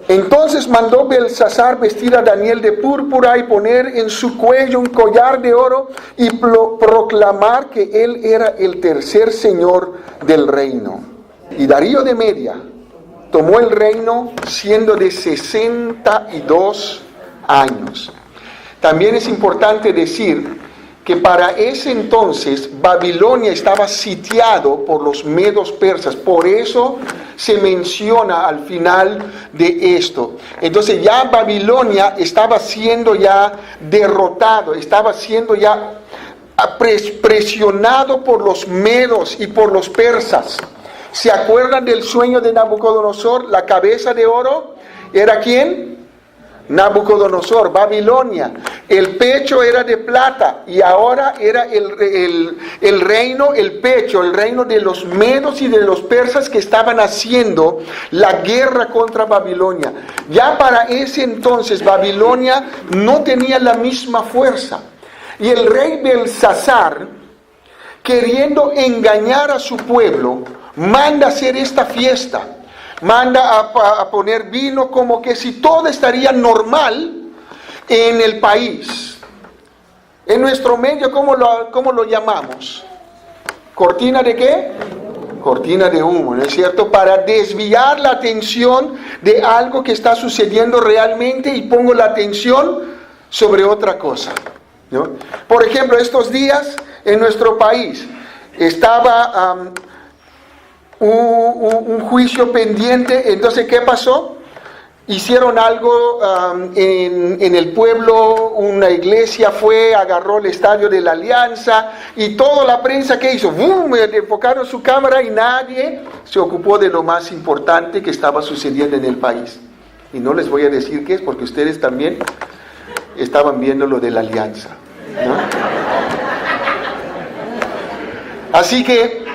Entonces mandó Belsasar vestir a Daniel de púrpura y poner en su cuello un collar de oro y proclamar que él era el tercer señor del reino. Y Darío de Media tomó el reino siendo de 62 años. También es importante decir que para ese entonces Babilonia estaba sitiado por los medos persas. Por eso se menciona al final de esto. Entonces ya Babilonia estaba siendo ya derrotado, estaba siendo ya presionado por los medos y por los persas. ¿Se acuerdan del sueño de Nabucodonosor? La cabeza de oro era ¿quién? Nabucodonosor, Babilonia. El pecho era de plata y ahora era el reino, el pecho, el reino de los medos y de los persas que estaban haciendo la guerra contra Babilonia. Ya para ese entonces Babilonia no tenía la misma fuerza. Y el rey Belsasar, queriendo engañar a su pueblo, manda hacer esta fiesta. Manda a poner vino como que si todo estaría normal en el país. En nuestro medio, ¿cómo lo llamamos? ¿Cortina de qué? Cortina de humo, ¿no es cierto? Para desviar la atención de algo que está sucediendo realmente y pongo la atención sobre otra cosa, ¿no? Por ejemplo, estos días en nuestro país estaba un juicio pendiente. Entonces, ¿qué pasó? Hicieron algo en el pueblo, una iglesia fue, agarró el estadio de la Alianza y toda la prensa que hizo, ¡bum!, enfocaron su cámara y nadie se ocupó de lo más importante que estaba sucediendo en el país. Y no les voy a decir qué es, porque ustedes también estaban viendo lo de la Alianza, ¿no? Así que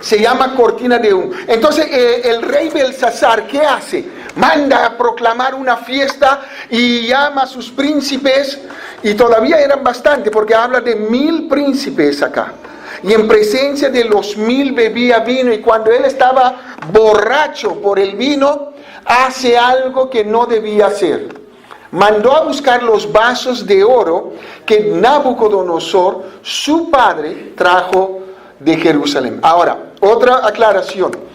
se llama cortina de humo. Entonces el rey Belsasar, ¿qué hace? Manda a proclamar una fiesta y llama a sus príncipes, y todavía eran bastante, porque habla de 1000 príncipes acá. Y en presencia de los 1000 bebía vino, y cuando él estaba borracho por el vino, hace algo que no debía hacer. Mandó a buscar los vasos de oro que Nabucodonosor, su padre, trajo de Jerusalén. Ahora, otra aclaración.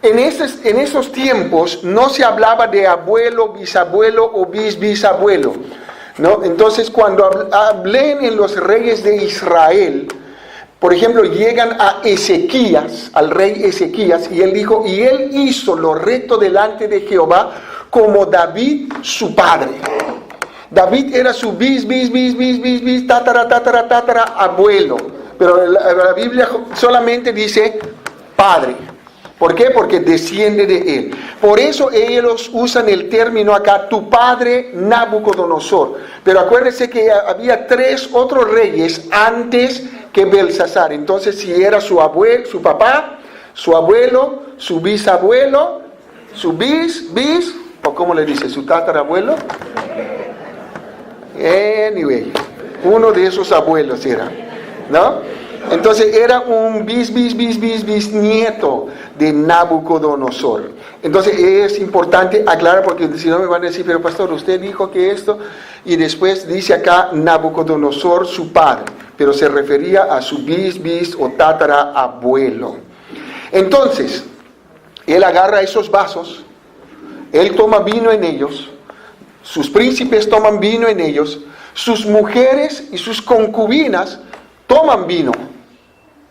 En esos tiempos no se hablaba de abuelo, bisabuelo o bisabuelo, ¿no? Entonces, cuando hablen en los reyes de Israel, por ejemplo, llegan a Ezequías, al rey Ezequías, y él dijo, y él hizo lo recto delante de Jehová como David su padre. David era su tatara abuelo. Pero la Biblia solamente dice padre. ¿Por qué? Porque desciende de él. Por eso ellos usan el término acá, tu padre Nabucodonosor. Pero acuérdense que había 3 otros reyes antes que Belsasar. Entonces, si era su abuelo, su papá, su abuelo, su bisabuelo, su o ¿cómo le dice? Su tatarabuelo. Anyway, uno de esos abuelos era, ¿no? Entonces era un bisnieto de Nabucodonosor. Entonces es importante aclarar, porque si no me van a decir, pero pastor, usted dijo que esto, y después dice acá Nabucodonosor su padre, pero se refería a su o tatarabuelo. Entonces, él agarra esos vasos, él toma vino en ellos, sus príncipes toman vino en ellos, sus mujeres y sus concubinas toman vino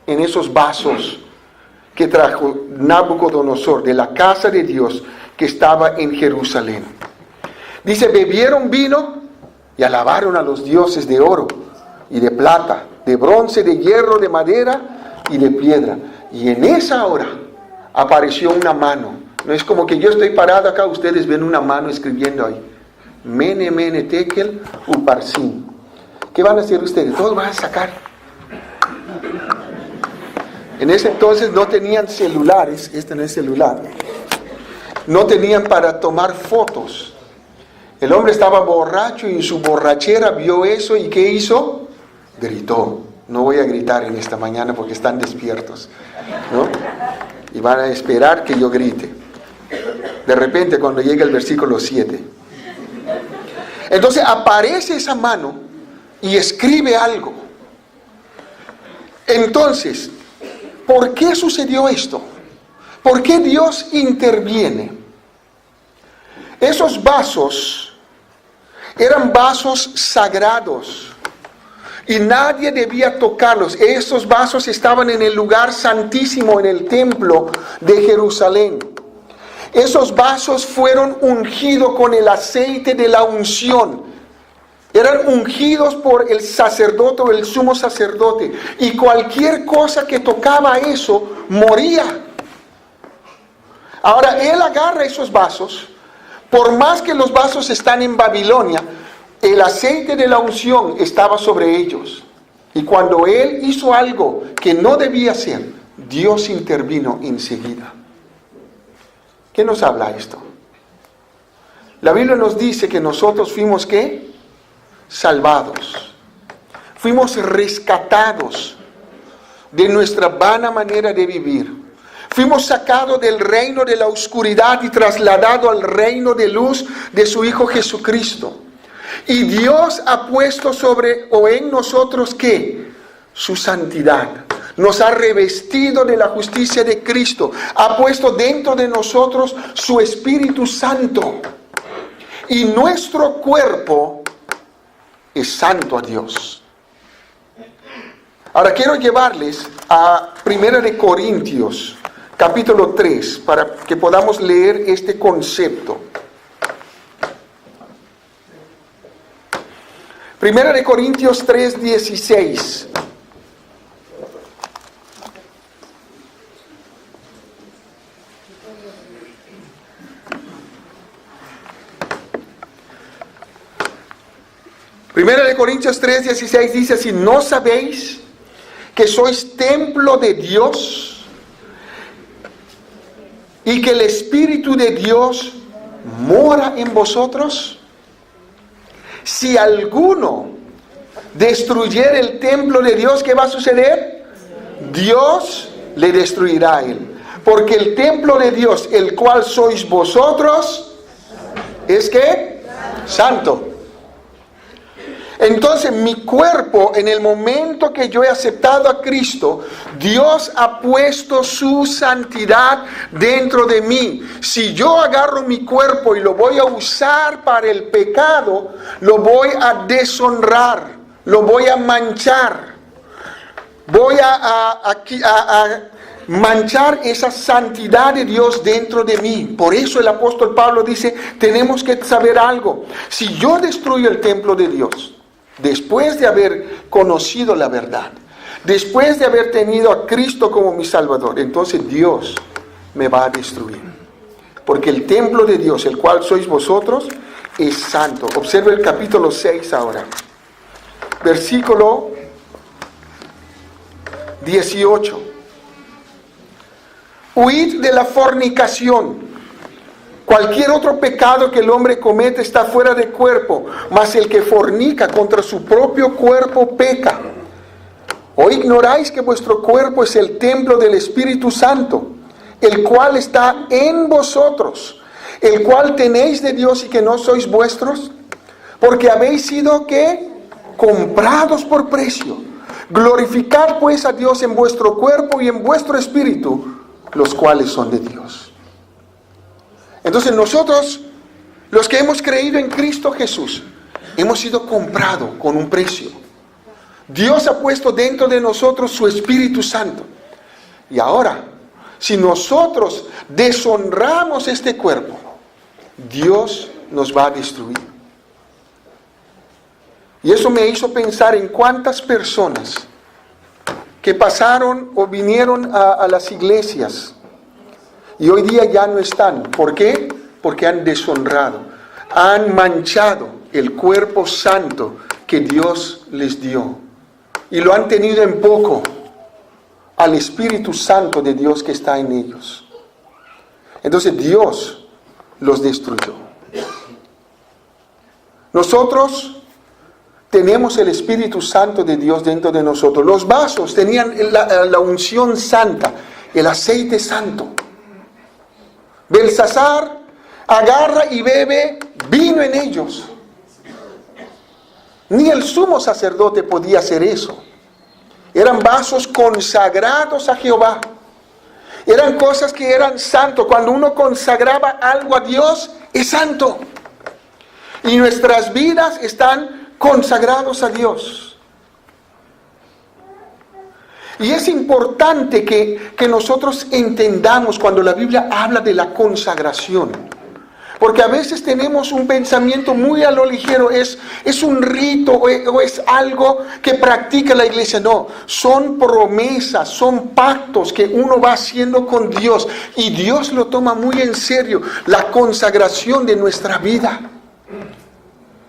en esos vasos que trajo Nabucodonosor de la casa de Dios que estaba en Jerusalén. Dice, bebieron vino y alabaron a los dioses de oro y de plata, de bronce, de hierro, de madera y de piedra. Y en esa hora apareció una mano. No es como que yo estoy parado acá, ustedes ven una mano escribiendo ahí. Mene, mene, tekel, uparsin. ¿Qué van a hacer ustedes? Todos van a sacar. En ese entonces no tenían celulares, este no es celular. No tenían para tomar fotos. El hombre estaba borracho y en su borrachera vio eso y ¿qué hizo? Gritó. No voy a gritar en esta mañana porque están despiertos, ¿no? Y van a esperar que yo grite. De repente cuando llega el versículo 7. Entonces aparece esa mano y escribe algo. Entonces, ¿por qué sucedió esto? ¿Por qué Dios interviene? Esos vasos eran vasos sagrados y nadie debía tocarlos. Esos vasos estaban en el lugar santísimo, en el templo de Jerusalén. Esos vasos fueron ungidos con el aceite de la unción. Eran ungidos por el sacerdote o el sumo sacerdote. Y cualquier cosa que tocaba eso, moría. Ahora, él agarra esos vasos. Por más que los vasos están en Babilonia, el aceite de la unción estaba sobre ellos. Y cuando él hizo algo que no debía hacer, Dios intervino enseguida. ¿Qué nos habla esto? La Biblia nos dice que nosotros fuimos, ¿qué? Salvados. Fuimos rescatados de nuestra vana manera de vivir. Fuimos sacados del reino de la oscuridad y trasladados al reino de luz de su Hijo Jesucristo. Y Dios ha puesto sobre o en nosotros, ¿qué? Su santidad. Nos ha revestido de la justicia de Cristo. Ha puesto dentro de nosotros su Espíritu Santo. Y nuestro cuerpo es santo a Dios. Ahora quiero llevarles a 1 de Corintios, capítulo 3, para que podamos leer este concepto. 1 de Corintios 3, 16. Primera de Corintios 3, 16 dice así: ¿no sabéis que sois templo de Dios y que el Espíritu de Dios mora en vosotros? Si alguno destruyere el templo de Dios, ¿qué va a suceder? Dios le destruirá a él. Porque el templo de Dios, el cual sois vosotros, ¿es qué? Santo. Entonces mi cuerpo, en el momento que yo he aceptado a Cristo, Dios ha puesto su santidad dentro de mí. Si yo agarro mi cuerpo y lo voy a usar para el pecado, lo voy a deshonrar, lo voy a manchar. Voy a manchar esa santidad de Dios dentro de mí. Por eso el apóstol Pablo dice, tenemos que saber algo. Si yo destruyo el templo de Dios, después de haber conocido la verdad, después de haber tenido a Cristo como mi Salvador, entonces Dios me va a destruir. Porque el templo de Dios, el cual sois vosotros, es santo. Observe el capítulo 6 ahora. Versículo 18. Huid de la fornicación. Cualquier otro pecado que el hombre comete está fuera de cuerpo, mas el que fornica contra su propio cuerpo peca. ¿O ignoráis que vuestro cuerpo es el templo del Espíritu Santo, el cual está en vosotros, el cual tenéis de Dios y que no sois vuestros? Porque habéis sido, ¿qué? Comprados por precio. Glorificad pues a Dios en vuestro cuerpo y en vuestro espíritu, los cuales son de Dios. Entonces nosotros, los que hemos creído en Cristo Jesús, hemos sido comprados con un precio. Dios ha puesto dentro de nosotros su Espíritu Santo. Y ahora, si nosotros deshonramos este cuerpo, Dios nos va a destruir. Y eso me hizo pensar en cuántas personas que pasaron o vinieron a las iglesias y hoy día ya no están. ¿Por qué? Porque han deshonrado, han manchado el cuerpo santo que Dios les dio. Y lo han tenido en poco al Espíritu Santo de Dios que está en ellos. Entonces Dios los destruyó. Nosotros tenemos el Espíritu Santo de Dios dentro de nosotros. Los vasos tenían la unción santa, el aceite santo. Belsasar agarra y bebe vino en ellos. Ni el sumo sacerdote podía hacer eso. Eran vasos consagrados a Jehová. Eran cosas que eran santos. Cuando uno consagraba algo a Dios, es santo. Y nuestras vidas están consagrados a Dios. Y es importante que nosotros entendamos cuando la Biblia habla de la consagración. Porque a veces tenemos un pensamiento muy a lo ligero, es un rito o es algo que practica la iglesia. No, son promesas, son pactos que uno va haciendo con Dios. Y Dios lo toma muy en serio, la consagración de nuestra vida.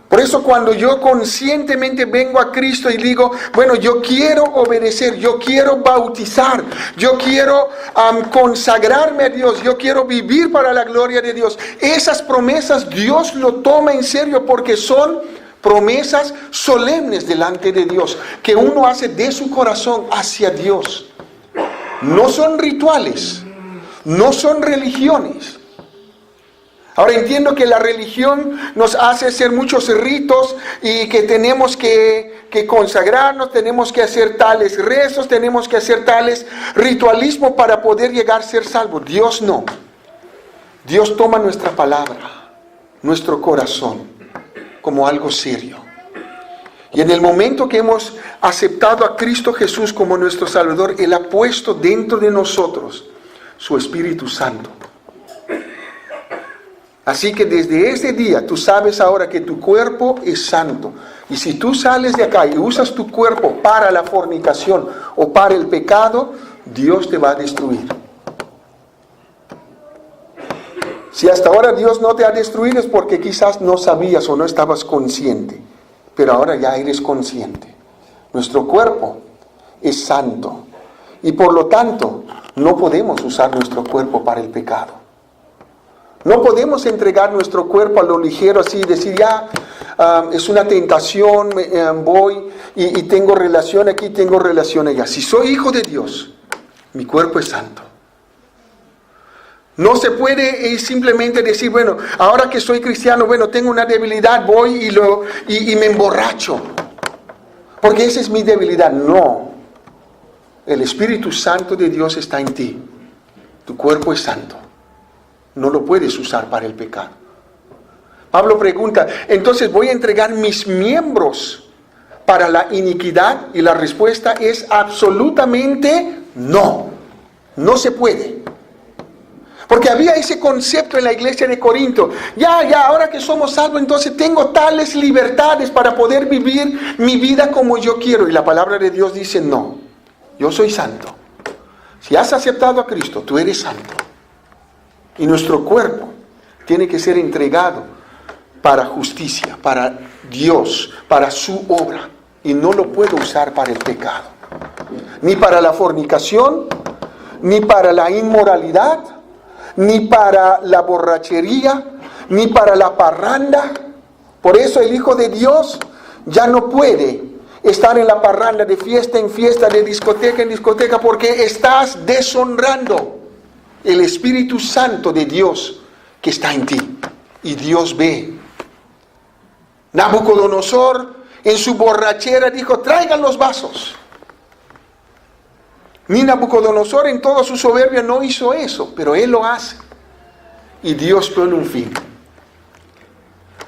Por eso cuando yo conscientemente vengo a Cristo y digo, bueno, yo quiero obedecer, yo quiero bautizar, yo quiero consagrarme a Dios, yo quiero vivir para la gloria de Dios. Esas promesas Dios lo toma en serio porque son promesas solemnes delante de Dios, que uno hace de su corazón hacia Dios. No son rituales, no son religiones. Ahora entiendo que la religión nos hace hacer muchos ritos y que tenemos que consagrarnos, tenemos que hacer tales rezos, tenemos que hacer tales ritualismos para poder llegar a ser salvos. Dios no. Dios toma nuestra palabra, nuestro corazón, como algo serio. Y en el momento que hemos aceptado a Cristo Jesús como nuestro Salvador, Él ha puesto dentro de nosotros su Espíritu Santo. Así que desde ese día tú sabes ahora que tu cuerpo es santo. Y si tú sales de acá y usas tu cuerpo para la fornicación o para el pecado, Dios te va a destruir. Si hasta ahora Dios no te ha destruido es porque quizás no sabías o no estabas consciente. Pero ahora ya eres consciente. Nuestro cuerpo es santo. Y por lo tanto, no podemos usar nuestro cuerpo para el pecado. No podemos entregar nuestro cuerpo a lo ligero así, decir ya es una tentación, voy y tengo relación aquí, tengo relación allá. Si soy hijo de Dios, mi cuerpo es santo. No se puede simplemente decir, bueno, ahora que soy cristiano, bueno, tengo una debilidad, voy y me emborracho. Porque esa es mi debilidad. No. El Espíritu Santo de Dios está en ti. Tu cuerpo es santo. No lo puedes usar para el pecado. Pablo pregunta, entonces voy a entregar mis miembros para la iniquidad, y la respuesta es absolutamente no. No se puede. Porque había ese concepto en la iglesia de Corinto. Ya, ahora que somos salvos, entonces tengo tales libertades para poder vivir mi vida como yo quiero. Y la palabra de Dios dice, no, yo soy santo. Si has aceptado a Cristo, tú eres santo. Y nuestro cuerpo tiene que ser entregado para justicia, para Dios, para su obra. Y no lo puedo usar para el pecado. Ni para la fornicación, ni para la inmoralidad, ni para la borrachería, ni para la parranda. Por eso el Hijo de Dios ya no puede estar en la parranda, de fiesta en fiesta, de discoteca en discoteca, porque estás deshonrando el Espíritu Santo de Dios que está en ti. Y Dios ve. Nabucodonosor en su borrachera dijo, traigan los vasos. Ni Nabucodonosor en toda su soberbia no hizo eso, pero él lo hace. Y Dios pone un fin.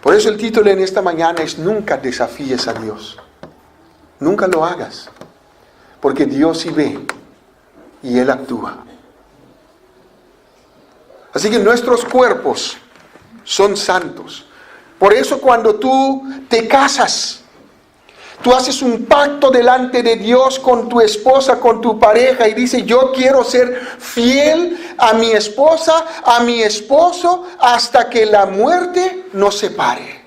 Por eso el título en esta mañana es nunca desafíes a Dios. Nunca lo hagas. Porque Dios sí ve y Él actúa. Así que nuestros cuerpos son santos. Por eso cuando tú te casas, tú haces un pacto delante de Dios con tu esposa, con tu pareja, y dices, yo quiero ser fiel a mi esposa, a mi esposo, hasta que la muerte nos separe.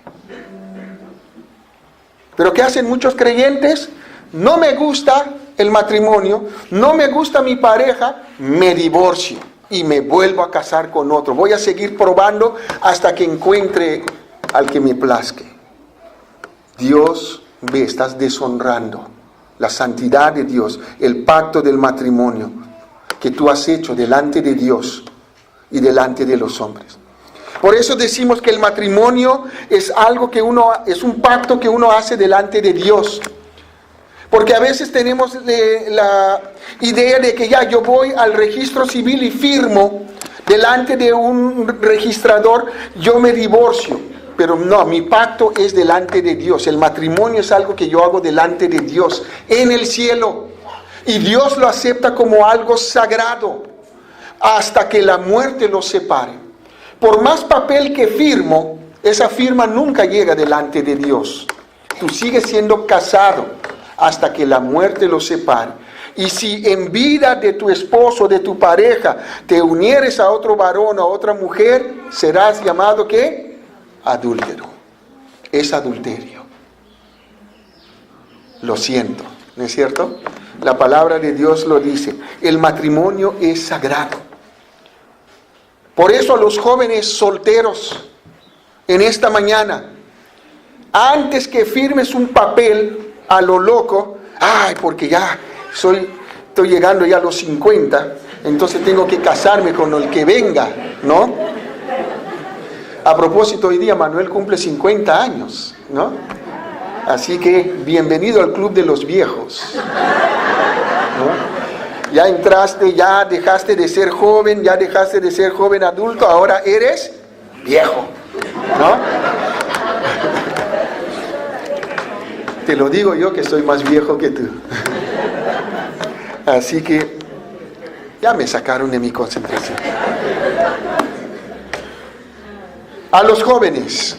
Pero ¿qué hacen muchos creyentes? No me gusta el matrimonio, no me gusta mi pareja, me divorcio y me vuelvo a casar con otro. Voy a seguir probando hasta que encuentre al que me plazque. Dios ve, estás deshonrando la santidad de Dios, el pacto del matrimonio que tú has hecho delante de Dios y delante de los hombres. Por eso decimos que el matrimonio es es un pacto que uno hace delante de Dios. Porque a veces tenemos la idea de que ya yo voy al registro civil y firmo delante de un registrador, yo me divorcio. Pero no, mi pacto es delante de Dios. El matrimonio es algo que yo hago delante de Dios, en el cielo. Y Dios lo acepta como algo sagrado, hasta que la muerte los separe. Por más papel que firmo, esa firma nunca llega delante de Dios. Tú sigues siendo casado hasta que la muerte los separe. Y si en vida de tu esposo, de tu pareja, te unieres a otro varón o a otra mujer, serás llamado ¿qué? Adúltero. Es adulterio. Lo siento, ¿no es cierto? La palabra de Dios lo dice. El matrimonio es sagrado. Por eso a los jóvenes solteros en esta mañana, antes que firmes un papel a lo loco, porque ya estoy llegando ya a los 50, entonces tengo que casarme con el que venga, ¿no? A propósito, hoy día Manuel cumple 50 años, ¿no? Así que bienvenido al club de los viejos, ¿no? Ya entraste, ya dejaste de ser joven, ya dejaste de ser joven adulto, ahora eres viejo, ¿no? Te lo digo yo que soy más viejo que tú. Así que ya me sacaron de mi concentración. A los jóvenes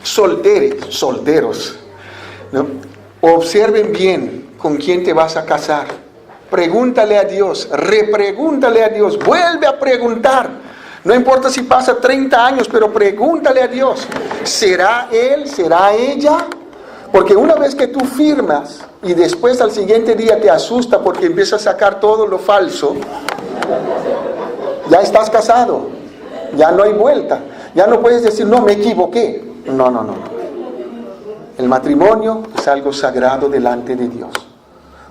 solteros, ¿no? Observen bien con quién te vas a casar. Pregúntale a Dios, repregúntale a Dios, vuelve a preguntar. No importa si pasa 30 años, pero pregúntale a Dios. ¿Será él? ¿Será ella? Porque una vez que tú firmas y después al siguiente día te asusta porque empiezas a sacar todo lo falso, ya estás casado, ya no hay vuelta. Ya no puedes decir, no, me equivoqué. No. El matrimonio es algo sagrado delante de Dios.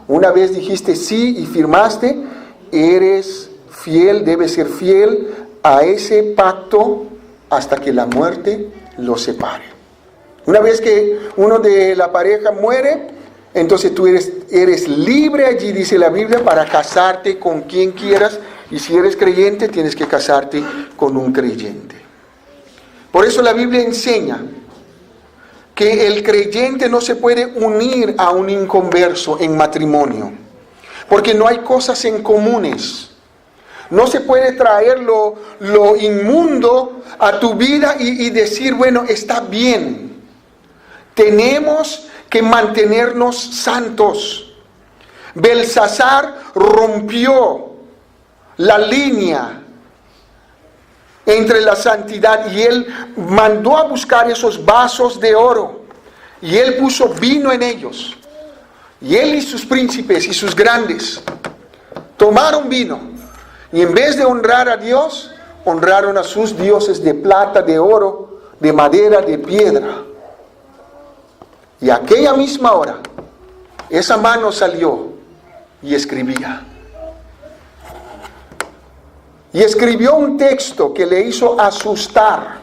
Una vez dijiste sí y firmaste, eres fiel, debes ser fiel a ese pacto hasta que la muerte los separe. Una vez que uno de la pareja muere, entonces tú eres libre allí, dice la Biblia, para casarte con quien quieras. Y si eres creyente, tienes que casarte con un creyente. Por eso la Biblia enseña que el creyente no se puede unir a un inconverso en matrimonio, porque no hay cosas en comunes. No se puede traer lo inmundo a tu vida y decir, bueno, está bien. Tenemos que mantenernos santos. Belsasar rompió la línea entre la santidad y él mandó a buscar esos vasos de oro y él puso vino en ellos, y él y sus príncipes y sus grandes tomaron vino y en vez de honrar a Dios, honraron a sus dioses de plata, de oro, de madera, de piedra. Y aquella misma hora esa mano salió y escribía. Y escribió un texto que le hizo asustar.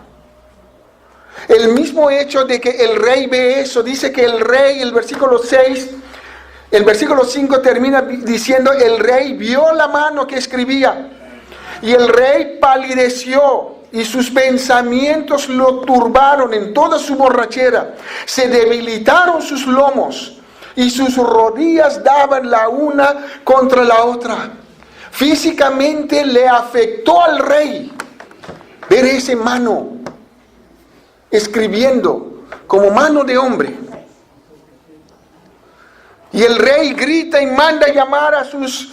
El mismo hecho de que el rey ve eso, dice que el rey, el versículo 5 termina diciendo, el rey vio la mano que escribía. Y el rey palideció y sus pensamientos lo turbaron en toda su borrachera. Se debilitaron sus lomos y sus rodillas daban la una contra la otra. Físicamente le afectó al rey ver esa mano escribiendo como mano de hombre. Y el rey grita y manda llamar a sus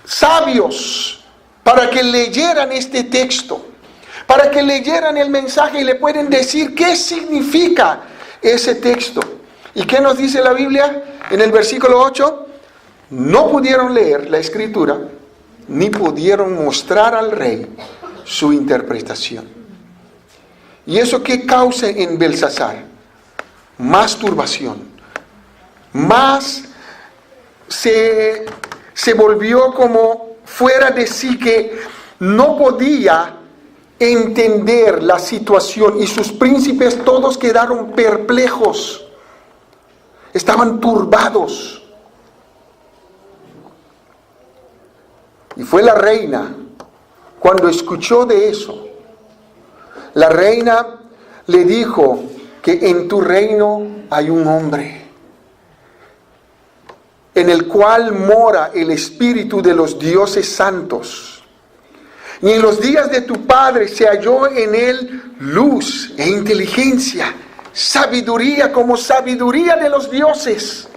sabios para que leyeran este texto, para que leyeran el mensaje y le pueden decir qué significa ese texto. ¿Y qué nos dice la Biblia en el versículo 8? No pudieron leer la escritura, ni pudieron mostrar al rey su interpretación. ¿Y eso qué causa en Belsasar? Más turbación. Más se volvió como fuera de sí, que no podía entender la situación y sus príncipes todos quedaron perplejos. Estaban turbados. Y fue la reina, cuando escuchó de eso, la reina le dijo que en tu reino hay un hombre en el cual mora el espíritu de los dioses santos. Y en los días de tu padre se halló en él luz e inteligencia, sabiduría como sabiduría de los dioses,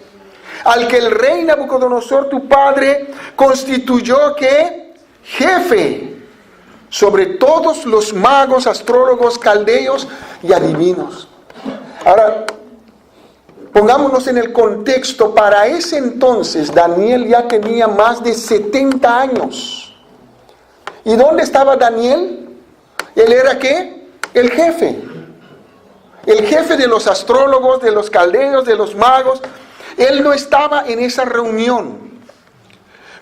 al que el rey Nabucodonosor tu padre constituyó que jefe sobre todos los magos, astrólogos, caldeos y adivinos. Ahora, pongámonos en el contexto. Para ese entonces Daniel ya tenía más de 70 años. ¿Y dónde estaba Daniel? Él era ¿qué? El jefe. El jefe de los astrólogos, de los caldeos, de los magos. Él no estaba en esa reunión.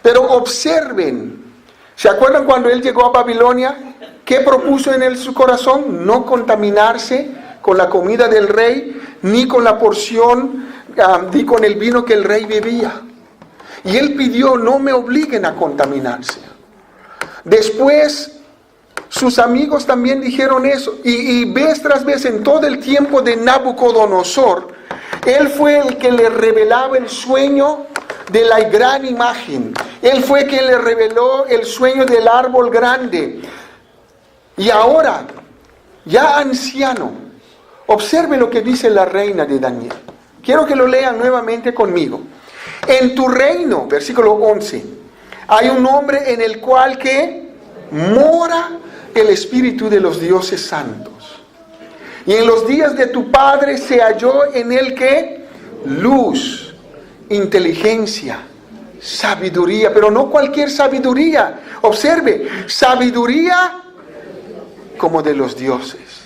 Pero observen, ¿se acuerdan cuando él llegó a Babilonia? ¿Qué propuso en su corazón? No contaminarse con la comida del rey, ni con la porción, ni con el vino que el rey bebía. Y él pidió, no me obliguen a contaminarse. Después, sus amigos también dijeron eso. Y vez tras vez, en todo el tiempo de Nabucodonosor, él fue el que le revelaba el sueño de la gran imagen. Él fue quien le reveló el sueño del árbol grande. Y ahora, ya anciano, observe lo que dice la reina de Daniel. Quiero que lo lean nuevamente conmigo. En tu reino, versículo 11, hay un hombre en el cual que mora el espíritu de los dioses santos. Y en los días de tu padre se halló en él que luz, inteligencia, sabiduría, pero no cualquier sabiduría. Observe, sabiduría como de los dioses.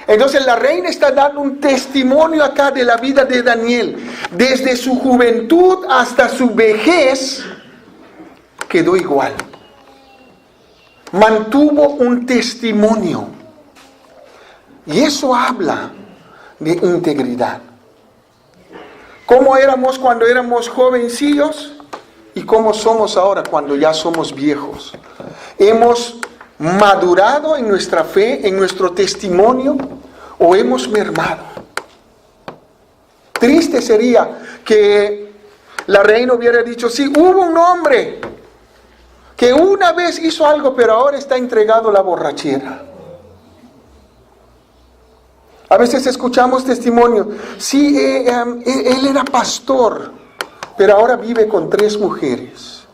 Entonces la reina está dando un testimonio acá de la vida de Daniel. Desde su juventud hasta su vejez quedó igual. Mantuvo un testimonio. Y eso habla de integridad. ¿Cómo éramos cuando éramos jovencillos? ¿Y cómo somos ahora cuando ya somos viejos? ¿Hemos madurado en nuestra fe, en nuestro testimonio, o hemos mermado? Triste sería que la reina hubiera dicho, sí, hubo un hombre que una vez hizo algo, pero ahora está entregado a la borrachera. A veces escuchamos testimonio, sí, él era pastor, pero ahora vive con 3 mujeres.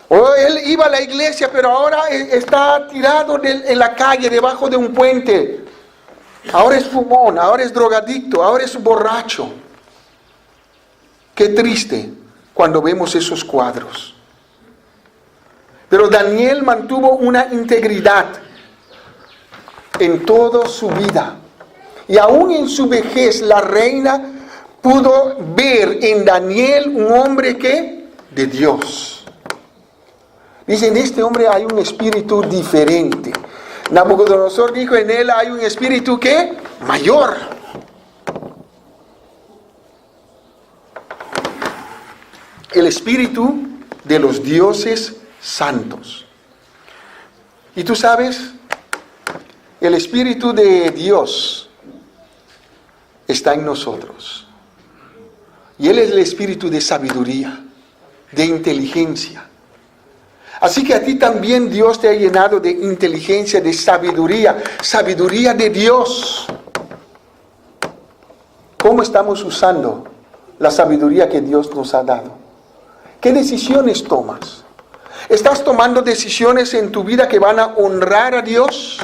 O él iba a la iglesia, pero ahora está tirado en la calle, debajo de un puente. Ahora es fumón, ahora es drogadicto, ahora es borracho. Qué triste cuando vemos esos cuadros. Pero Daniel mantuvo una integridad en toda su vida. Y aún en su vejez, la reina pudo ver en Daniel un hombre que de Dios. Dicen, en este hombre hay un espíritu diferente. Nabucodonosor dijo, en él hay un espíritu que mayor. El espíritu de los dioses santos. Y tú sabes, el espíritu de Dios está en nosotros. Y él es el espíritu de sabiduría, de inteligencia. Así que a ti también Dios te ha llenado de inteligencia, de sabiduría, sabiduría de Dios. ¿Cómo estamos usando la sabiduría que Dios nos ha dado? ¿Qué decisiones tomas? ¿Estás tomando decisiones en tu vida que van a honrar a Dios?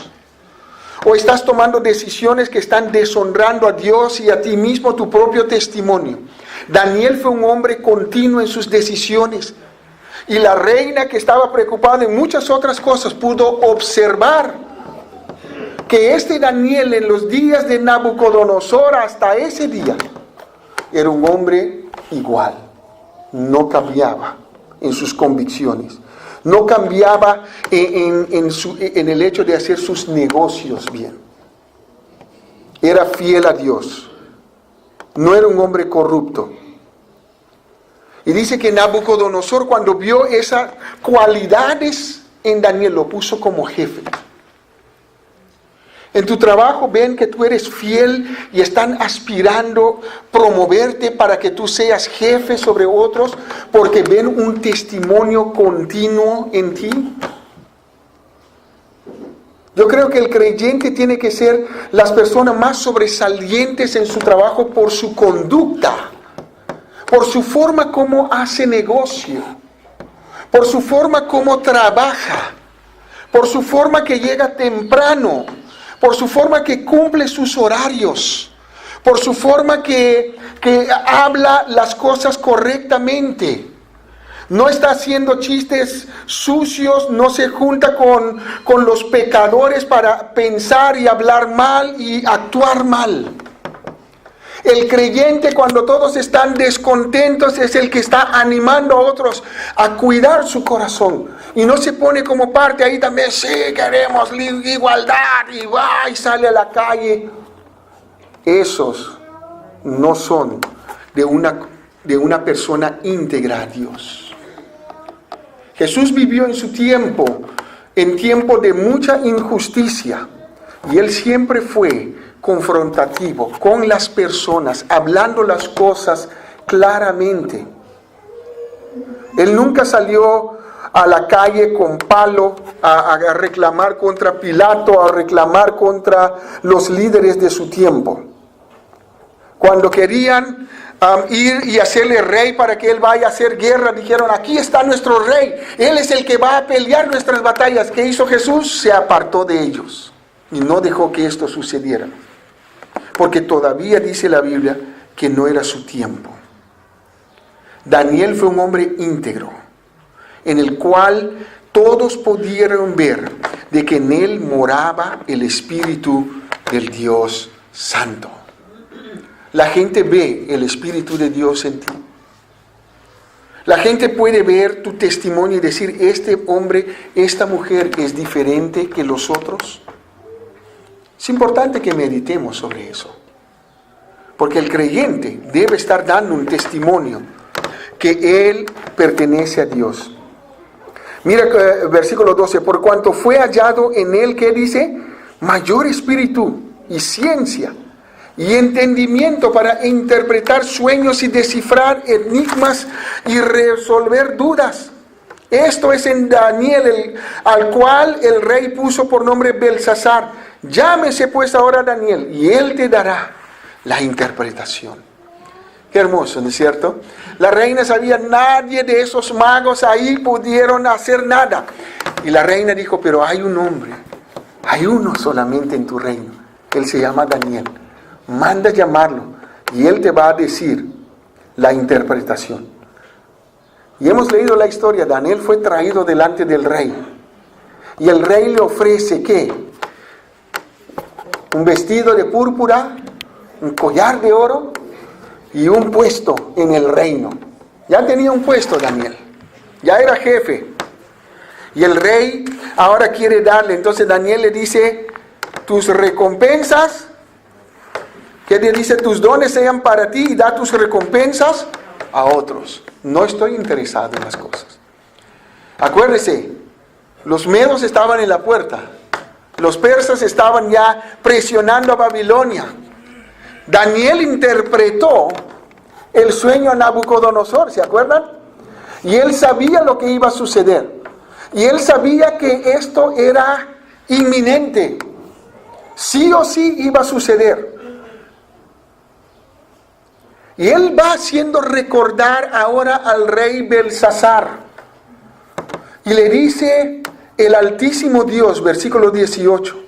¿O estás tomando decisiones que están deshonrando a Dios y a ti mismo, tu propio testimonio? Daniel fue un hombre continuo en sus decisiones. Y la reina, que estaba preocupada en muchas otras cosas, pudo observar que este Daniel en los días de Nabucodonosor hasta ese día era un hombre igual. No cambiaba en sus convicciones. No cambiaba en el hecho de hacer sus negocios bien. Era fiel a Dios. No era un hombre corrupto. Y dice que Nabucodonosor, cuando vio esas cualidades en Daniel, lo puso como jefe. En tu trabajo ven que tú eres fiel y están aspirando promoverte para que tú seas jefe sobre otros porque ven un testimonio continuo en ti. Yo creo que el creyente tiene que ser las personas más sobresalientes en su trabajo por su conducta, por su forma como hace negocio, por su forma como trabaja, por su forma que llega temprano, por su forma que cumple sus horarios, por su forma que habla las cosas correctamente. No está haciendo chistes sucios, no se junta con los pecadores para pensar y hablar mal y actuar mal. El creyente, cuando todos están descontentos, es el que está animando a otros a cuidar su corazón. Y no se pone como parte ahí también, sí, queremos igualdad, y sale a la calle. Esos no son de una persona íntegra a Dios. Jesús vivió en su tiempo, en tiempo de mucha injusticia, y Él siempre fue confrontativo con las personas, hablando las cosas claramente. Él nunca salió a la calle con palo a reclamar contra Pilato, a reclamar contra los líderes de su tiempo. Cuando querían ir y hacerle rey para que él vaya a hacer guerra, dijeron, aquí está nuestro rey, él es el que va a pelear nuestras batallas. ¿Qué hizo Jesús? Se apartó de ellos y no dejó que esto sucediera. Porque todavía dice la Biblia que no era su tiempo. Daniel fue un hombre íntegro, en el cual todos pudieron ver de que en él moraba el Espíritu del Dios Santo. La gente ve el Espíritu de Dios en ti. La gente puede ver tu testimonio y decir, este hombre, esta mujer es diferente que los otros. Es importante que meditemos sobre eso, porque el creyente debe estar dando un testimonio que él pertenece a Dios. Mira versículo 12, por cuanto fue hallado en él, ¿qué dice? Mayor espíritu y ciencia y entendimiento para interpretar sueños y descifrar enigmas y resolver dudas. Esto es en Daniel, al cual el rey puso por nombre Belsasar. Llámese pues ahora Daniel, y él te dará la interpretación. Qué hermoso, ¿no es cierto? La reina sabía, nadie de esos magos ahí pudieron hacer nada. Y la reina dijo, pero hay un hombre, hay uno solamente en tu reino. Él se llama Daniel. Manda llamarlo, y él te va a decir la interpretación. Y hemos leído la historia. Daniel fue traído delante del rey. Y el rey le ofrece, ¿qué? Un vestido de púrpura, un collar de oro y un puesto en el reino. Ya tenía un puesto Daniel, ya era jefe. Y el rey ahora quiere darle. Entonces Daniel le dice, tus recompensas, que le dice, tus dones sean para ti y da tus recompensas a otros. No estoy interesado en las cosas. Acuérdese, los medos estaban en la puerta. Los persas estaban ya presionando a Babilonia. Daniel interpretó el sueño a Nabucodonosor, ¿se acuerdan? Y él sabía lo que iba a suceder. Y él sabía que esto era inminente. Sí o sí iba a suceder. Y él va haciendo recordar ahora al rey Belsasar. Y le dice el Altísimo Dios, versículo 18.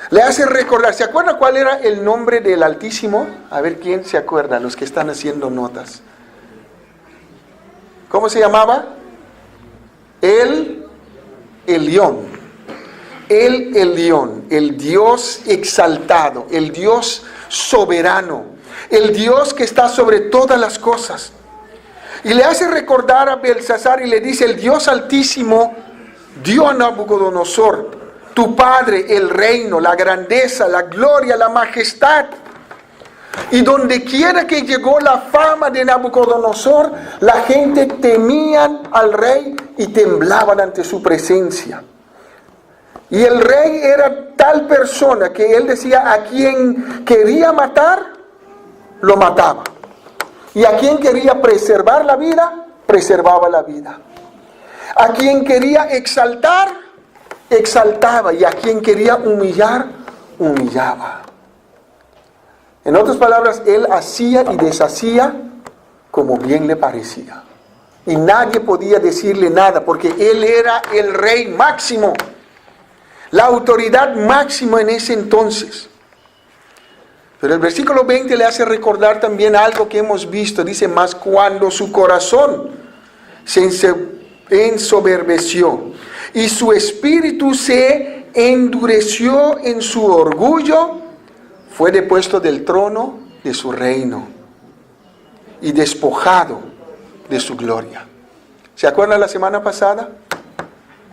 Le hace recordar. ¿Se acuerda cuál era el nombre del Altísimo? A ver quién se acuerda, los que están haciendo notas. ¿Cómo se llamaba? El Elyon. El Elyon, el Dios exaltado, el Dios soberano, el Dios que está sobre todas las cosas. Y le hace recordar a Belsasar y le dice, el Dios Altísimo dio a Nabucodonosor, tu padre, el reino, la grandeza, la gloria, la majestad. Y donde quiera que llegó la fama de Nabucodonosor, la gente temían al rey y temblaban ante su presencia. Y el rey era tal persona que él decía, a quien quería matar, lo mataba. Y a quien quería preservar la vida, preservaba la vida. A quien quería exaltar, exaltaba. Y a quien quería humillar, humillaba. En otras palabras, él hacía y deshacía como bien le parecía. Y nadie podía decirle nada, porque él era el rey máximo, la autoridad máxima en ese entonces. Pero el versículo 20 le hace recordar también algo que hemos visto. Dice, mas cuando su corazón se ensoberbeció y su espíritu se endureció en su orgullo, fue depuesto del trono de su reino y despojado de su gloria. ¿Se acuerdan la semana pasada?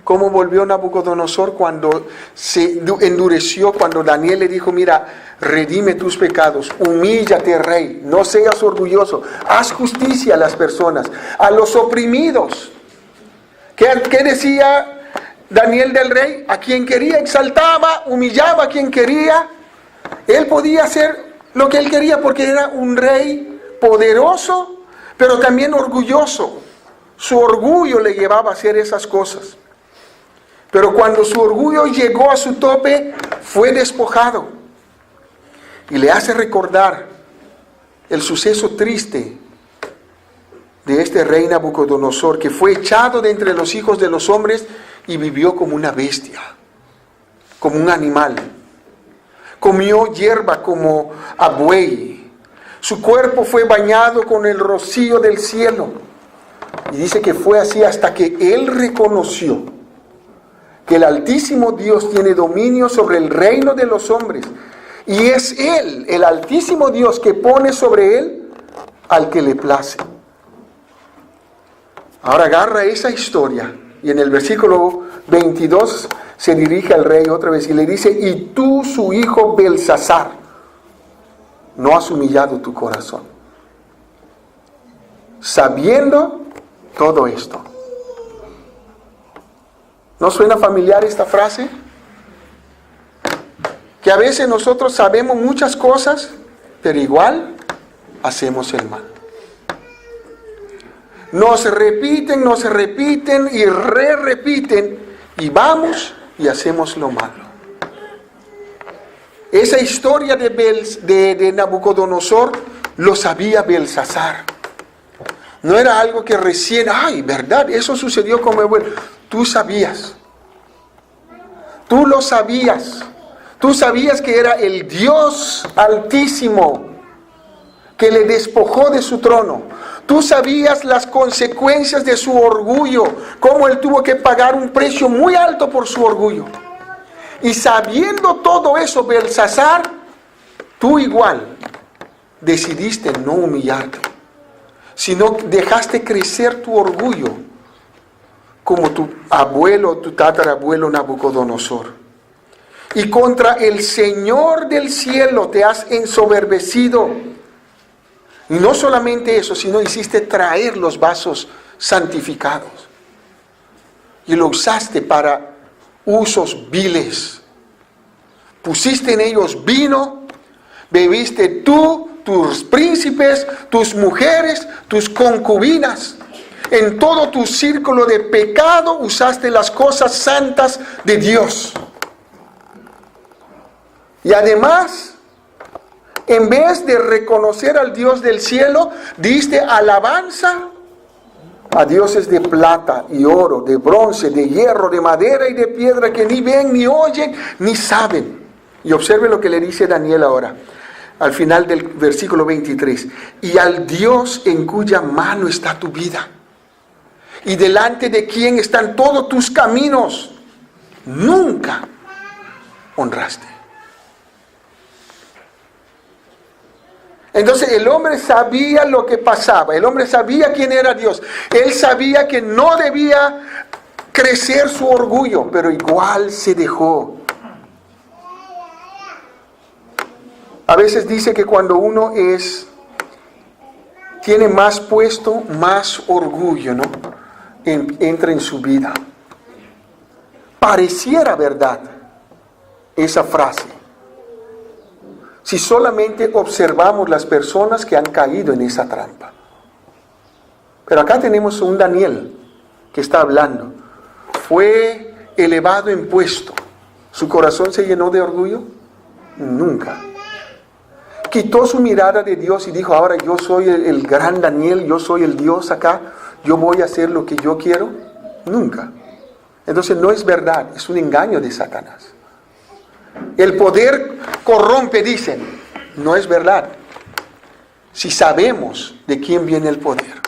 ¿Cómo volvió Nabucodonosor cuando se endureció? Cuando Daniel le dijo, mira, redime tus pecados, humíllate, rey, no seas orgulloso, haz justicia a las personas, a los oprimidos. ¿Qué decía Daniel del rey? A quien quería exaltaba, humillaba a quien quería. Él podía hacer lo que él quería porque era un rey poderoso, pero también orgulloso. Su orgullo le llevaba a hacer esas cosas. Pero cuando su orgullo llegó a su tope, fue despojado. Y le hace recordar el suceso triste de este rey Nabucodonosor, que fue echado de entre los hijos de los hombres y vivió como una bestia, como un animal. Comió hierba como a buey. Su cuerpo fue bañado con el rocío del cielo. Y dice que fue así hasta que él reconoció que el Altísimo Dios tiene dominio sobre el reino de los hombres. Y es Él, el Altísimo Dios, que pone sobre él al que le place. Ahora agarra esa historia y en el versículo 22 se dirige al rey otra vez y le dice, y tú, su hijo Belsasar, no has humillado tu corazón, sabiendo todo esto. ¿No suena familiar esta frase? Que a veces nosotros sabemos muchas cosas, pero igual hacemos el mal. Nos repiten y repiten y vamos y hacemos lo malo. Esa historia de Nabucodonosor lo sabía Belsasar. No era algo que recién, ay, verdad, eso sucedió con mi abuelo. Tú sabías. Tú lo sabías. Tú sabías que era el Dios Altísimo que le despojó de su trono. Tú sabías las consecuencias de su orgullo, cómo él tuvo que pagar un precio muy alto por su orgullo. Y sabiendo todo eso, Belsasar, tú igual decidiste no humillarte, sino dejaste crecer tu orgullo como tu abuelo, tu tatarabuelo Nabucodonosor. Y contra el Señor del cielo te has ensoberbecido. Y no solamente eso, sino hiciste traer los vasos santificados. Y lo usaste para usos viles. Pusiste en ellos vino, bebiste tú, tus príncipes, tus mujeres, tus concubinas. En todo tu círculo de pecado usaste las cosas santas de Dios. Y además, en vez de reconocer al Dios del cielo, diste alabanza a dioses de plata y oro, de bronce, de hierro, de madera y de piedra, que ni ven, ni oyen, ni saben. Y observe lo que le dice Daniel ahora, al final del versículo 23. Y al Dios en cuya mano está tu vida, y delante de quien están todos tus caminos, nunca honraste. Entonces el hombre sabía lo que pasaba, el hombre sabía quién era Dios, él sabía que no debía crecer su orgullo, pero igual se dejó. A veces dice que cuando uno tiene más puesto, más orgullo, ¿no? Entra en su vida. Pareciera verdad esa frase, si solamente observamos las personas que han caído en esa trampa. Pero acá tenemos un Daniel que está hablando. Fue elevado en puesto. ¿Su corazón se llenó de orgullo? Nunca. Quitó su mirada de Dios y dijo, ahora yo soy el gran Daniel, yo soy el Dios acá, yo voy a hacer lo que yo quiero. Nunca. Entonces no es verdad, es un engaño de Satanás. El poder corrompe, dicen. No es verdad. Si sabemos de quién viene el poder,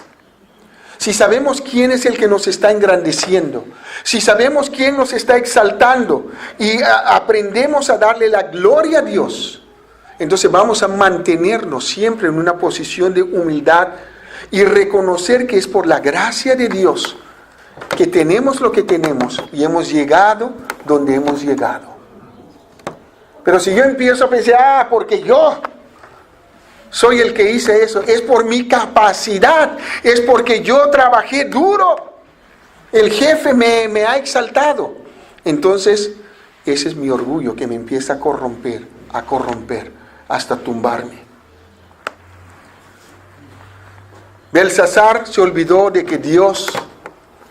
si sabemos quién es el que nos está engrandeciendo, si sabemos quién nos está exaltando y aprendemos a darle la gloria a Dios, entonces vamos a mantenernos siempre en una posición de humildad y reconocer que es por la gracia de Dios que tenemos lo que tenemos y hemos llegado donde hemos llegado. Pero si yo empiezo a pensar, porque yo soy el que hice eso, es por mi capacidad, es porque yo trabajé duro, el jefe me ha exaltado. Entonces, ese es mi orgullo que me empieza a corromper, hasta tumbarme. Belsasar se olvidó de que Dios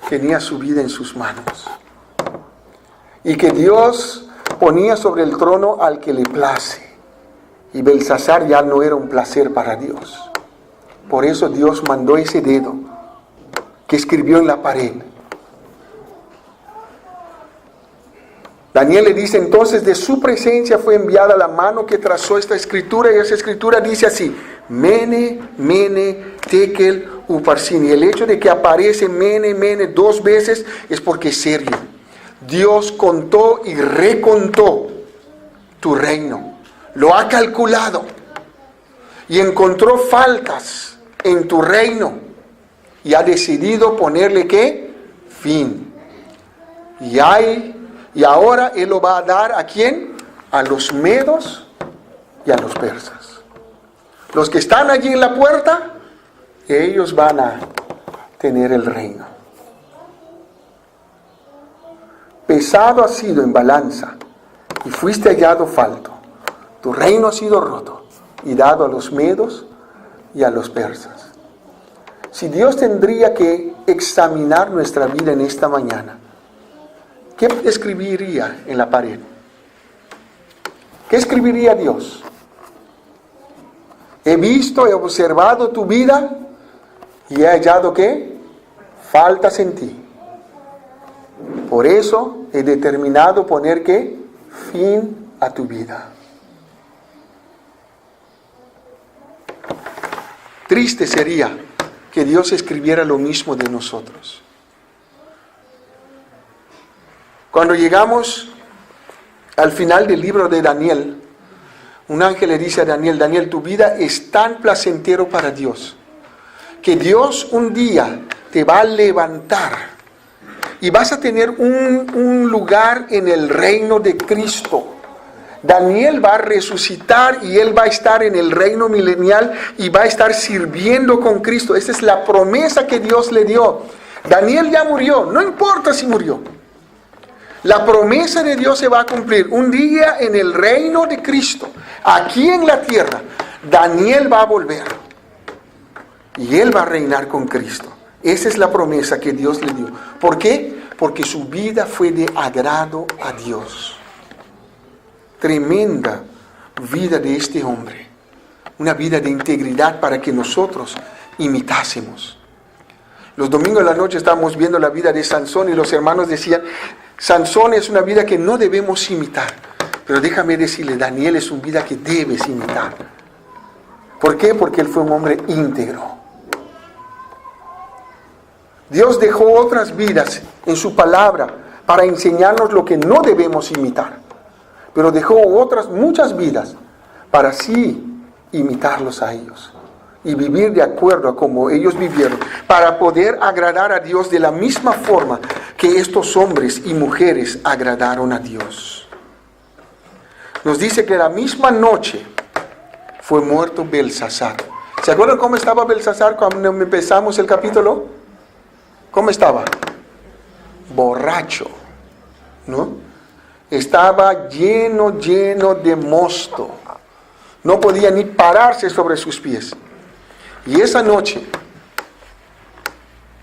tenía su vida en sus manos y que Dios ponía sobre el trono al que le place. Y Belsasar ya no era un placer para Dios. Por eso Dios mandó ese dedo que escribió en la pared. Daniel le dice, entonces de su presencia fue enviada la mano que trazó esta escritura, y esa escritura dice así, Mene, Mene, Tekel, Uparsin. Y el hecho de que aparece Mene, Mene 2 veces es porque es serio. Dios contó y recontó tu reino. Lo ha calculado. Y encontró faltas en tu reino. Y ha decidido ponerle ¿qué? Fin. Y ahora Él lo va a dar ¿a quién? A los medos y a los persas. Los que están allí en la puerta, ellos van a tener el reino. Pesado has sido en balanza y fuiste hallado falto. Tu reino ha sido roto y dado a los medos y a los persas. Si Dios tendría que examinar nuestra vida en esta mañana, ¿qué escribiría en la pared? ¿Qué escribiría Dios? He visto, he observado tu vida y he hallado ¿qué? Faltas en ti. Por eso he determinado poner ¿qué? Fin a tu vida. Triste sería que Dios escribiera lo mismo de nosotros. Cuando llegamos al final del libro de Daniel, un ángel le dice a Daniel, Daniel, tu vida es tan placentero para Dios, que Dios un día te va a levantar y vas a tener un lugar en el reino de Cristo. Daniel va a resucitar y él va a estar en el reino milenial y va a estar sirviendo con Cristo. Esa es la promesa que Dios le dio. Daniel ya murió, no importa si murió. La promesa de Dios se va a cumplir. Un día en el reino de Cristo, aquí en la tierra, Daniel va a volver. Y él va a reinar con Cristo. Esa es la promesa que Dios le dio. ¿Por qué? Porque su vida fue de agrado a Dios. Tremenda vida de este hombre. Una vida de integridad para que nosotros imitásemos. Los domingos de la noche estábamos viendo la vida de Sansón y los hermanos decían, Sansón es una vida que no debemos imitar. Pero déjame decirle, Daniel es una vida que debes imitar. ¿Por qué? Porque él fue un hombre íntegro. Dios dejó otras vidas en su palabra para enseñarnos lo que no debemos imitar. Pero dejó otras muchas vidas para así imitarlos a ellos y vivir de acuerdo a como ellos vivieron, para poder agradar a Dios de la misma forma que estos hombres y mujeres agradaron a Dios. Nos dice que la misma noche fue muerto Belsasar. ¿Se acuerdan cómo estaba Belsasar cuando empezamos el capítulo? ¿Cómo estaba? Borracho, ¿no? Estaba lleno de mosto. No podía ni pararse sobre sus pies. Y esa noche,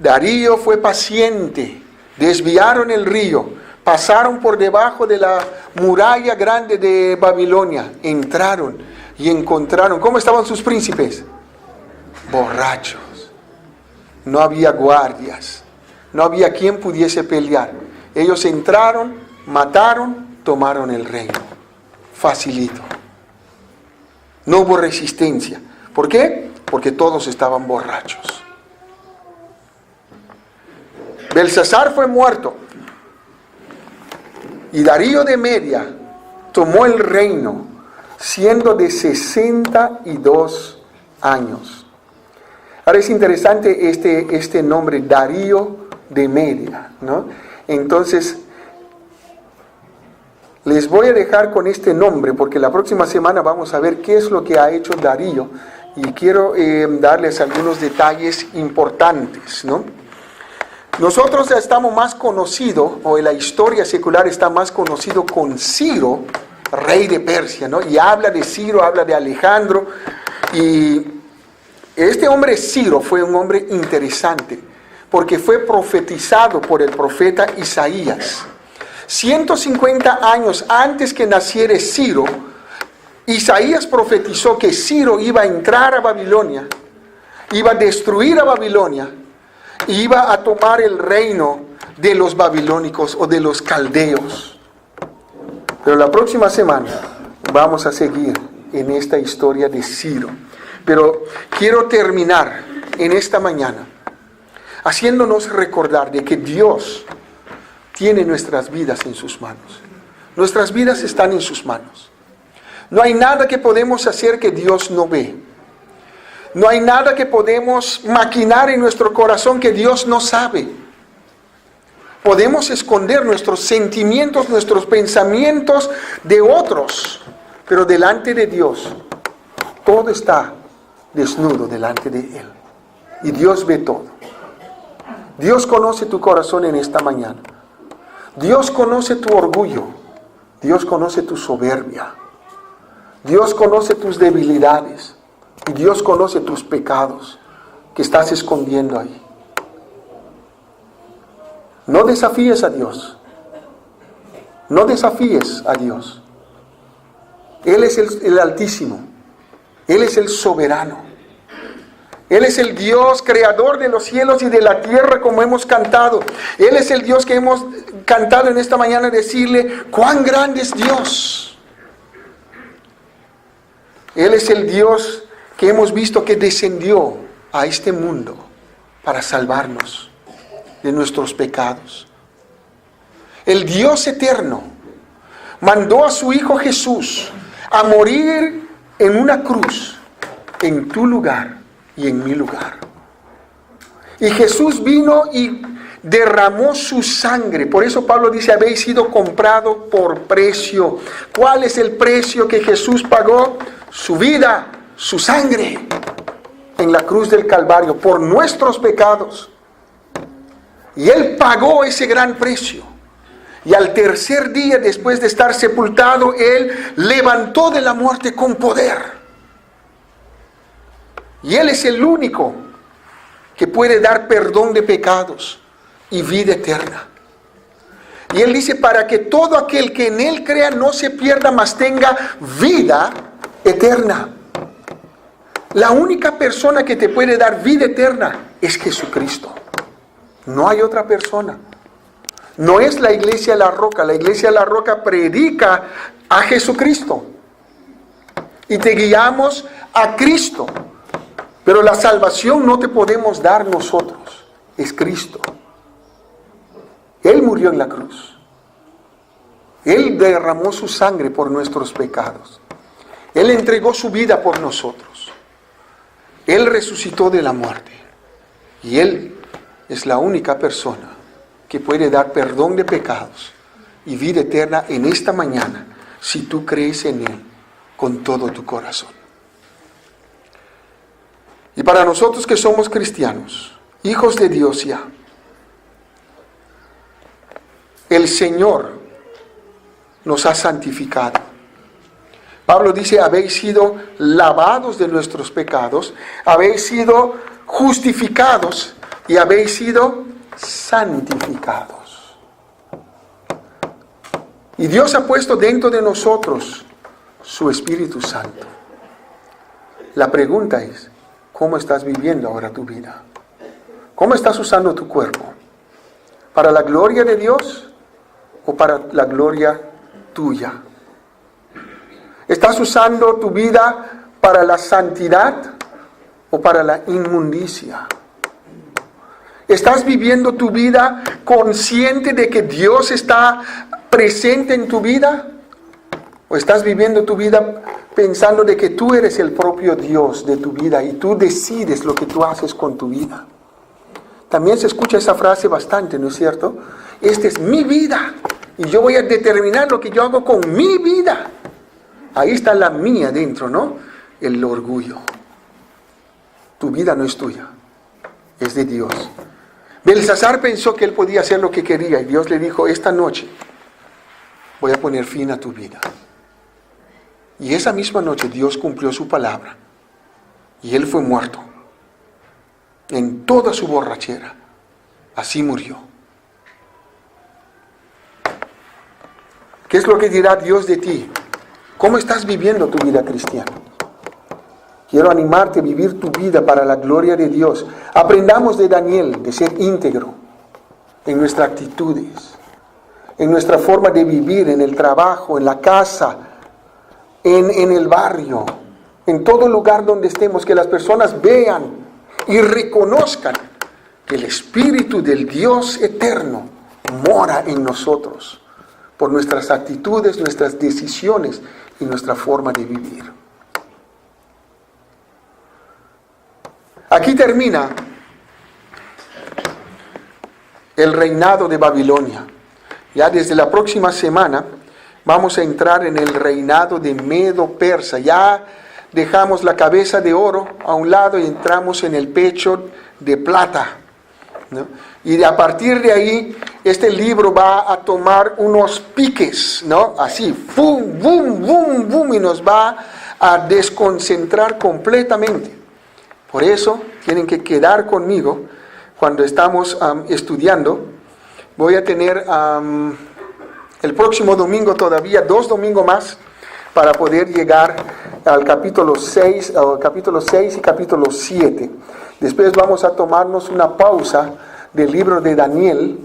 Darío fue paciente. Desviaron el río, pasaron por debajo de la muralla grande de Babilonia, entraron y encontraron. ¿Cómo estaban sus príncipes? Borrachos. No había guardias, no había quien pudiese pelear. Ellos entraron, mataron, tomaron el reino. Facilito. No hubo resistencia. ¿Por qué? Porque todos estaban borrachos. Belsasar fue muerto. Y Darío de Media tomó el reino, siendo de 62 años. Ahora es interesante este nombre, Darío de Media, ¿no? Entonces, les voy a dejar con este nombre, porque la próxima semana vamos a ver qué es lo que ha hecho Darío. Y quiero darles algunos detalles importantes, ¿no? Nosotros ya estamos más conocidos, o en la historia secular está más conocido con Ciro, rey de Persia, ¿no? Y habla de Ciro, habla de Alejandro. Y este hombre Ciro fue un hombre interesante, porque fue profetizado por el profeta Isaías. 150 años antes que naciera Ciro, Isaías profetizó que Ciro iba a entrar a Babilonia, iba a destruir a Babilonia, y iba a tomar el reino de los babilónicos o de los caldeos. Pero la próxima semana vamos a seguir en esta historia de Ciro. Pero quiero terminar en esta mañana haciéndonos recordar de que Dios tiene nuestras vidas en sus manos. Nuestras vidas están en sus manos. No hay nada que podemos hacer que Dios no ve. No hay nada que podemos maquinar en nuestro corazón que Dios no sabe. Podemos esconder nuestros sentimientos, nuestros pensamientos de otros, pero delante de Dios, todo está desnudo delante de Él. Y Dios ve todo. Dios conoce tu corazón en esta mañana. Dios conoce tu orgullo. Dios conoce tu soberbia. Dios conoce tus debilidades. Y Dios conoce tus pecados que estás escondiendo ahí. No desafíes a Dios. No desafíes a Dios. Él es el Altísimo. Él es el soberano. Él es el Dios creador de los cielos y de la tierra, como hemos cantado. Él es el Dios que hemos cantado en esta mañana, decirle, ¡cuán grande es Dios! Él es el Dios que hemos visto que descendió a este mundo para salvarnos de nuestros pecados. El Dios eterno mandó a su Hijo Jesús a morir en una cruz, en tu lugar y en mi lugar. Y Jesús vino y derramó su sangre. Por eso Pablo dice, habéis sido comprado por precio. ¿Cuál es el precio que Jesús pagó? Su vida, su sangre en la cruz del Calvario por nuestros pecados. Y Él pagó ese gran precio. Y al tercer día, después de estar sepultado, Él levantó de la muerte con poder. Y Él es el único que puede dar perdón de pecados y vida eterna. Y Él dice, para que todo aquel que en Él crea no se pierda, mas tenga vida eterna. La única persona que te puede dar vida eterna es Jesucristo. No hay otra persona. No es la Iglesia de la Roca. La Iglesia de la Roca predica a Jesucristo. Y te guiamos a Cristo. Pero la salvación no te podemos dar nosotros. Es Cristo. Él murió en la cruz. Él derramó su sangre por nuestros pecados. Él entregó su vida por nosotros. Él resucitó de la muerte. Y Él es la única persona que puede dar perdón de pecados y vida eterna en esta mañana, si tú crees en Él con todo tu corazón. Y para nosotros que somos cristianos, hijos de Dios ya, el Señor nos ha santificado. Pablo dice, habéis sido lavados de nuestros pecados, habéis sido justificados y habéis sido santificados. Y Dios ha puesto dentro de nosotros su Espíritu Santo. La pregunta es, ¿cómo estás viviendo ahora tu vida? ¿Cómo estás usando tu cuerpo? ¿Para la gloria de Dios o para la gloria tuya? ¿Estás usando tu vida para la santidad o para la inmundicia? ¿Estás viviendo tu vida consciente de que Dios está presente en tu vida? ¿O estás viviendo tu vida pensando de que tú eres el propio Dios de tu vida y tú decides lo que tú haces con tu vida? También se escucha esa frase bastante, ¿no es cierto? Esta es mi vida y yo voy a determinar lo que yo hago con mi vida. Ahí está la mía dentro, ¿no? El orgullo. Tu vida no es tuya, es de Dios. Belsasar pensó que él podía hacer lo que quería y Dios le dijo, esta noche voy a poner fin a tu vida. Y esa misma noche Dios cumplió su palabra y él fue muerto en toda su borrachera. Así murió. ¿Qué es lo que dirá Dios de ti? ¿Cómo estás viviendo tu vida cristiana? Quiero animarte a vivir tu vida para la gloria de Dios. Aprendamos de Daniel de ser íntegro en nuestras actitudes, en nuestra forma de vivir, en el trabajo, en la casa, en el barrio, en todo lugar donde estemos, que las personas vean y reconozcan que el Espíritu del Dios eterno mora en nosotros por nuestras actitudes, nuestras decisiones y nuestra forma de vivir. Aquí termina el reinado de Babilonia. Ya desde la próxima semana vamos a entrar en el reinado de Medo-Persa. Ya dejamos la cabeza de oro a un lado y entramos en el pecho de plata, ¿no? Y a partir de ahí, este libro va a tomar unos piques, ¿no? Así, boom, boom, boom, boom, y nos va a desconcentrar completamente. Por eso, tienen que quedar conmigo cuando estamos estudiando. Voy a tener el próximo domingo todavía 2 domingos más para poder llegar al capítulo 6 y capítulo 7. Después vamos a tomarnos una pausa del libro de Daniel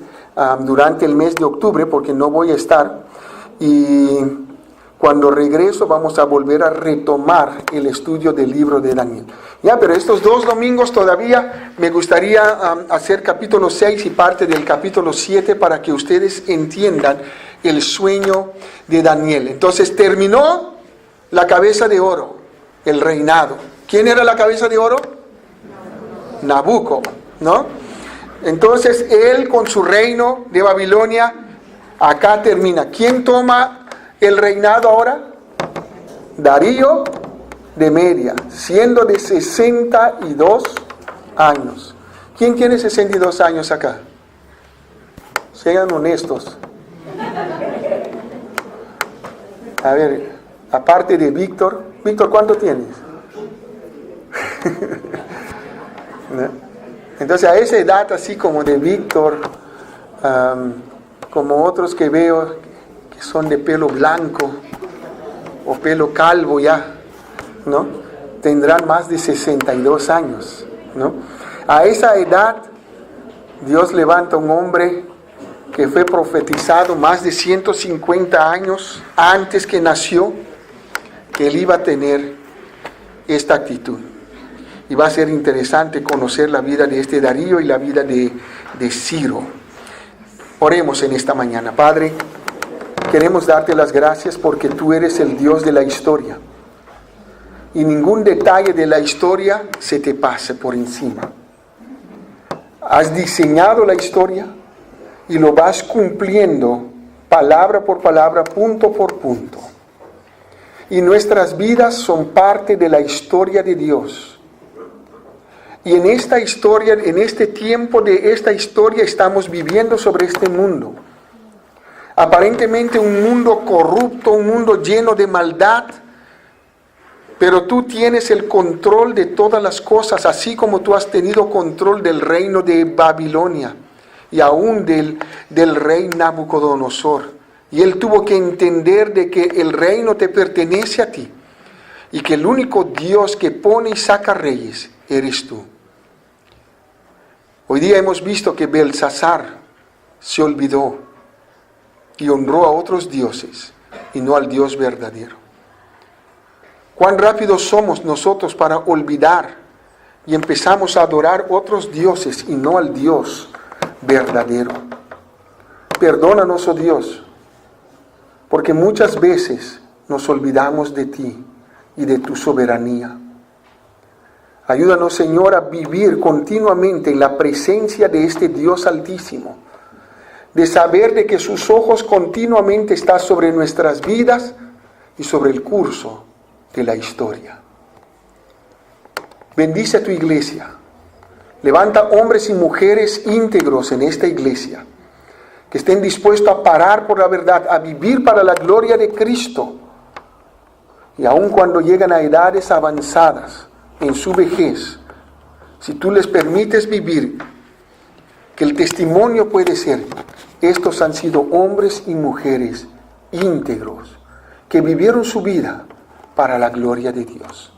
durante el mes de octubre, porque no voy a estar, y cuando regreso vamos a volver a retomar el estudio del libro de Daniel. Ya, pero estos 2 domingos todavía me gustaría hacer capítulo 6 y parte del capítulo 7 para que ustedes entiendan el sueño de Daniel. Entonces terminó la cabeza de oro, el reinado. ¿Quién era la cabeza de oro? Nabucco, ¿no? Entonces él con su reino de Babilonia, acá termina. ¿Quién toma el reinado ahora? Darío de Media, siendo de 62 años. ¿Quién tiene 62 años acá? Sean honestos. A ver, aparte de Víctor. Víctor, ¿cuánto tienes? ¿No? Entonces a esa edad así como de Víctor, como otros que veo que son de pelo blanco o pelo calvo ya, ¿no? Tendrán más de 62 años, ¿no? A esa edad Dios levanta un hombre que fue profetizado más de 150 años antes que nació, que él iba a tener esta actitud. Y va a ser interesante conocer la vida de este Darío y la vida de Ciro. Oremos en esta mañana. Padre, queremos darte las gracias porque tú eres el Dios de la historia. y ningún detalle de la historia se te pase por encima. Has diseñado la historia y lo vas cumpliendo palabra por palabra, punto por punto. Y nuestras vidas son parte de la historia de Dios. Y en esta historia, en este tiempo de esta historia, estamos viviendo sobre este mundo. Aparentemente un mundo corrupto, un mundo lleno de maldad, pero tú tienes el control de todas las cosas, así como tú has tenido control del reino de Babilonia y aún del rey Nabucodonosor. Y él tuvo que entender de que el reino te pertenece a ti y que el único Dios que pone y saca reyes eres tú. Hoy día hemos visto que Belsasar se olvidó y honró a otros dioses y no al Dios verdadero. Cuán rápidos somos nosotros para olvidar y empezamos a adorar otros dioses y no al Dios verdadero. Perdónanos, oh Dios, porque muchas veces nos olvidamos de ti y de tu soberanía. Ayúdanos, Señor, a vivir continuamente en la presencia de este Dios Altísimo, de saber de que sus ojos continuamente están sobre nuestras vidas y sobre el curso de la historia. Bendice a tu iglesia. Levanta hombres y mujeres íntegros en esta iglesia, que estén dispuestos a parar por la verdad, a vivir para la gloria de Cristo. Y aun cuando llegan a edades avanzadas, en su vejez, si tú les permites vivir, que el testimonio puede ser, estos han sido hombres y mujeres íntegros, que vivieron su vida para la gloria de Dios.